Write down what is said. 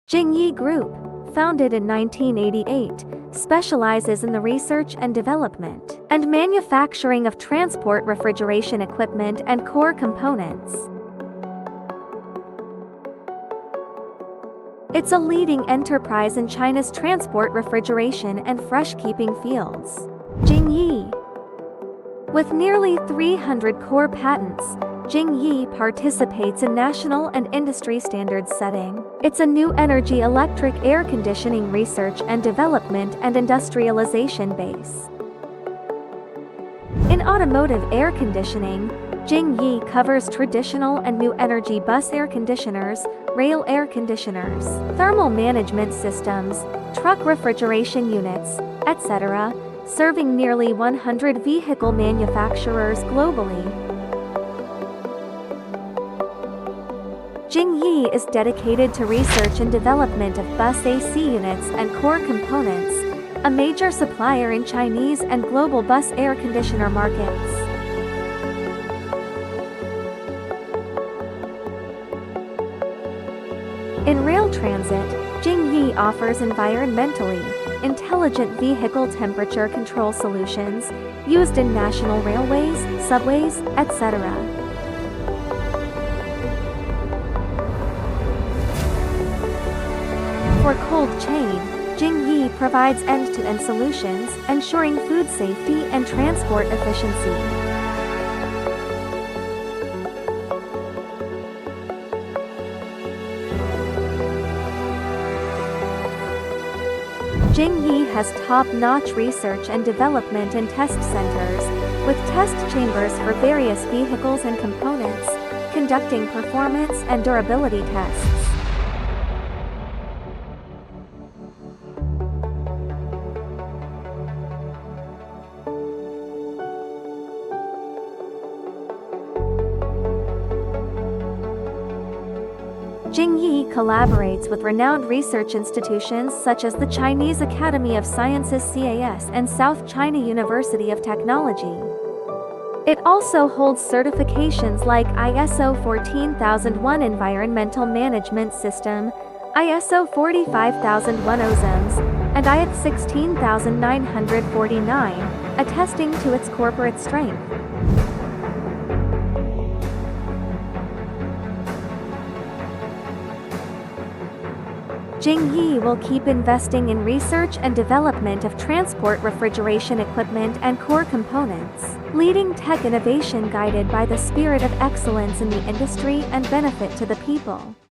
Jingyi Group, founded in 1988, specializes in the research and development and manufacturing of transport refrigeration equipment and core components. It's a leading enterprise in China's transport refrigeration and fresh-keeping fields. Jingyi. With nearly 300 core patents, Jingyi participates in national and industry standards setting. It's a new energy electric air conditioning research and development and industrialization base. In automotive air conditioning, Jingyi covers traditional and new energy bus air conditioners, rail air conditioners, thermal management systems, truck refrigeration units, etc., serving nearly 100 vehicle manufacturers globally. Jingyi is dedicated to research and development of bus AC units and core components, a major supplier in Chinese and global bus air conditioner markets. In rail transit, Jingyi offers environmentally intelligent vehicle temperature control solutions used in national railways, subways, etc. For cold chain, Jingyi provides end-to-end solutions, ensuring food safety and transport efficiency. Jingyi has top-notch research and development and test centers, with test chambers for various vehicles and components, conducting performance and durability tests. Jingyi collaborates with renowned research institutions such as the Chinese Academy of Sciences (CAS) and South China University of Technology. It also holds certifications like ISO 14001 Environmental Management System, ISO 45001 OSMS, and IAT 16949, attesting to its corporate strength. Jingyi will keep investing in research and development of transport refrigeration equipment and core components, leading tech innovation guided by the spirit of excellence in the industry and benefit to the people.